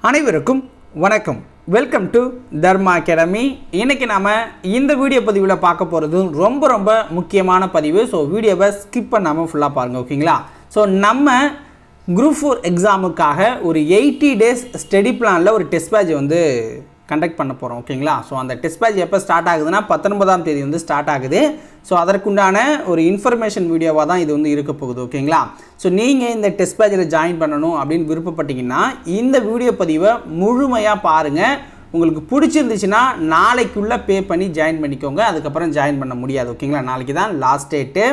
அனைவருக்கும் வணக்கம். Welcome to Dharma academy. இன்றைக்கி நாம் இந்த வீடியோ பதிவில் பார்க்க போகிறது ரொம்ப முக்கியமான பதிவு. ஸோ வீடியோவை ஸ்கிப் பண்ணாமல் ஃபுல்லாக பாருங்கள், ஓகேங்களா? ஸோ நம்ம குரூப் 4 எக்ஸாமுக்காக ஒரு 80 டேஸ் ஸ்டடி பிளானில் ஒரு டெஸ்ட் பேட்ச் கண்டக்ட் பண்ண போகிறோம், ஓகேங்களா? ஸோ அந்த டெஸ்ட் பேட்ச் எப்போ ஸ்டார்ட் ஆகுதுன்னா 19ஆம் தேதி ஸ்டார்ட் ஆகுது. ஸோ அதற்குண்டான ஒரு இன்ஃபர்மேஷன் வீடியோவாக தான் இது இருக்க போகுது, ஓகேங்களா? ஸோ நீங்கள் இந்த டெஸ்ட் பேட்சில் ஜாயின் பண்ணணும் அப்படின்னு விருப்பப்பட்டீங்கன்னா இந்த வீடியோ பதிவை முழுமையாக பாருங்கள். உங்களுக்கு பிடிச்சிருந்துச்சுன்னா நாளைக்குள்ளே பே பண்ணி ஜாயின் பண்ணிக்கோங்க. அதுக்கப்புறம் ஜாயின் பண்ண முடியாது, ஓகேங்களா? நாளைக்கு தான் லாஸ்ட் டேட்டு.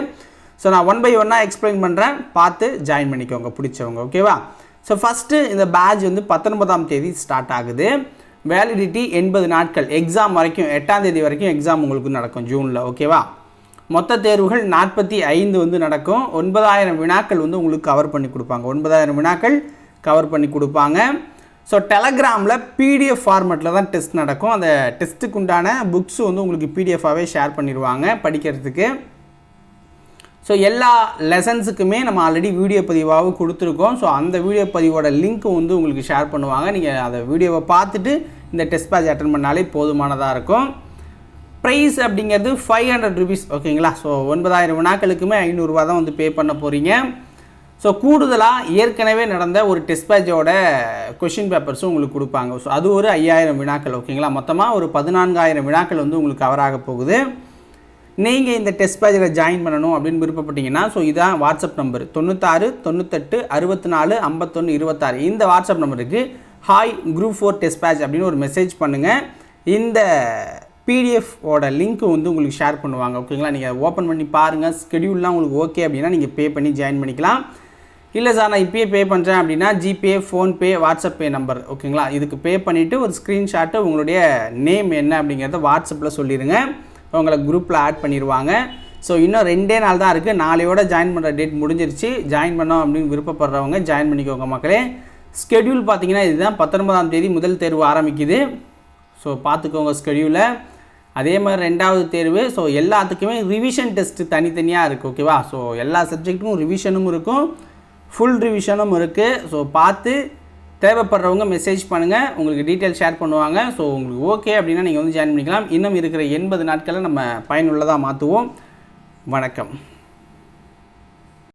ஸோ நான் 1 by 1 எக்ஸ்பிளைன் பண்ணுறேன், பார்த்து ஜாயின் பண்ணிக்கோங்க பிடிச்சவங்க, ஓகேவா? ஸோ ஃபஸ்ட்டு இந்த பேட்ச் 19ஆம் தேதி ஸ்டார்ட் ஆகுது. வேலிடிட்டி 80 நாட்கள், எக்ஸாம் வரைக்கும் 8ஆம் தேதி வரைக்கும் எக்ஸாம் உங்களுக்கு நடக்கும் ஜூனில், ஓகேவா? மொத்த தேர்வுகள் 45 நடக்கும். 9000 வினாக்கள் உங்களுக்கு கவர் பண்ணி கொடுப்பாங்க. 9000 வினாக்கள் கவர் பண்ணி கொடுப்பாங்க. ஸோ டெலகிராமில் பிடிஎஃப் ஃபார்மெட்டில் தான் டெஸ்ட் நடக்கும். அந்த டெஸ்ட்டுக்கு உண்டான புக்ஸ் உங்களுக்கு பிடிஎஃபாகவே ஷேர் பண்ணிடுவாங்க படிக்கிறதுக்கு. ஸோ எல்லா லெசன்ஸுக்குமே நம்ம ஆல்ரெடி வீடியோ பதிவாக கொடுத்துருக்கோம். ஸோ அந்த வீடியோ பதிவோட லிங்க்கு உங்களுக்கு ஷேர் பண்ணுவாங்க. நீங்கள் அதை வீடியோவை பார்த்துட்டு இந்த டெஸ்ட் பேட்ச் அட்டன் பண்ணாலே போதுமானதாக இருக்கும். ப்ரைஸ் அப்படிங்கிறது 500 rupees, ஓகேங்களா? ஸோ 9000 வினாக்களுக்குமே 500 ரூபா தான் பே பண்ண போகிறீங்க. ஸோ கூடுதலாக ஏற்கனவே நடந்த ஒரு டெஸ்ட் பேட்சோட கொஷின் பேப்பர்ஸும் உங்களுக்கு கொடுப்பாங்க. ஸோ அது ஒரு 5000 வினாக்கள், ஓகேங்களா? மொத்தமாக ஒரு 14000 வினாக்கள் உங்களுக்கு கவர் ஆக போகுது. நீங்கள் இந்த டெஸ்ட் பேட்சில் ஜாயின் பண்ணணும் அப்படின்னு விருப்பப்பட்டீங்கன்னா ஸோ இதான் வாட்ஸ்அப் நம்பர் 96 98 64 51 26. இந்த வாட்ஸ்அப் நம்பருக்கு ஹாய் குரூப் 4 டெஸ்ட் பேட்ச் அப்படின்னு ஒரு மெசேஜ் பண்ணுங்கள். இந்த பிடிஎஃபோட லிங்க் உங்களுக்கு ஷேர் பண்ணுவாங்க, ஓகேங்களா? நீங்கள் ஓப்பன் பண்ணி பாருங்கள். ஸ்கெடியூல்லாம் உங்களுக்கு ஓகே அப்படின்னா நீங்கள் பே பண்ணி ஜாயின் பண்ணிக்கலாம். இல்லை சார் நான் இப்போயே பே பண்ணுறேன் அப்படின்னா ஜிபே, ஃபோன்பே, வாட்ஸ்அப் பே நம்பர், ஓகேங்களா? இதுக்கு பே பண்ணிவிட்டு ஒரு ஸ்க்ரீன்ஷாட்டு உங்களுடைய நேம் என்ன அப்படிங்கிறத வாட்ஸ்அப்பில் சொல்லிடுங்க. உங்களை குரூப்பில் ஆட் பண்ணிடுவாங்க. ஸோ இன்னும் 2 நாள் தான் இருக்குது. நாளையோட ஜாயின் பண்ணுற டேட் முடிஞ்சிருச்சு. ஜாயின் பண்ணோம் அப்படின்னு விருப்பப்படுறவங்க ஜாயின் பண்ணிக்கோங்க மக்களே. ஸ்கெடியூல் பார்த்தீங்கன்னா இதுதான். 19ஆம் தேதி முதல் தேர்வு ஆரம்பிக்குது. ஸோ பார்த்துக்கோங்க ஸ்கெடியூலை. அதே மாதிரி 2வது தேர்வு. ஸோ எல்லாத்துக்குமே ரிவிஷன் டெஸ்ட்டு தனித்தனியாக இருக்குது, ஓகேவா? ஸோ எல்லா சப்ஜெக்ட்டுக்கும் ரிவிஷனும் இருக்கும், ஃபுல் ரிவிஷனும் இருக்குது. ஸோ பார்த்து தேவைப்படுறவங்க மெசேஜ் பண்ணுங்கள், உங்களுக்கு டீட்டெயில் ஷேர் பண்ணுவாங்க. ஸோ உங்களுக்கு ஓகே அப்படின்னா நீங்கள் ஜாயின் பண்ணிக்கலாம். இன்னும் இருக்கிற 80 நாட்களை நம்ம பயனுள்ளதாக மாற்றுவோம். வணக்கம்.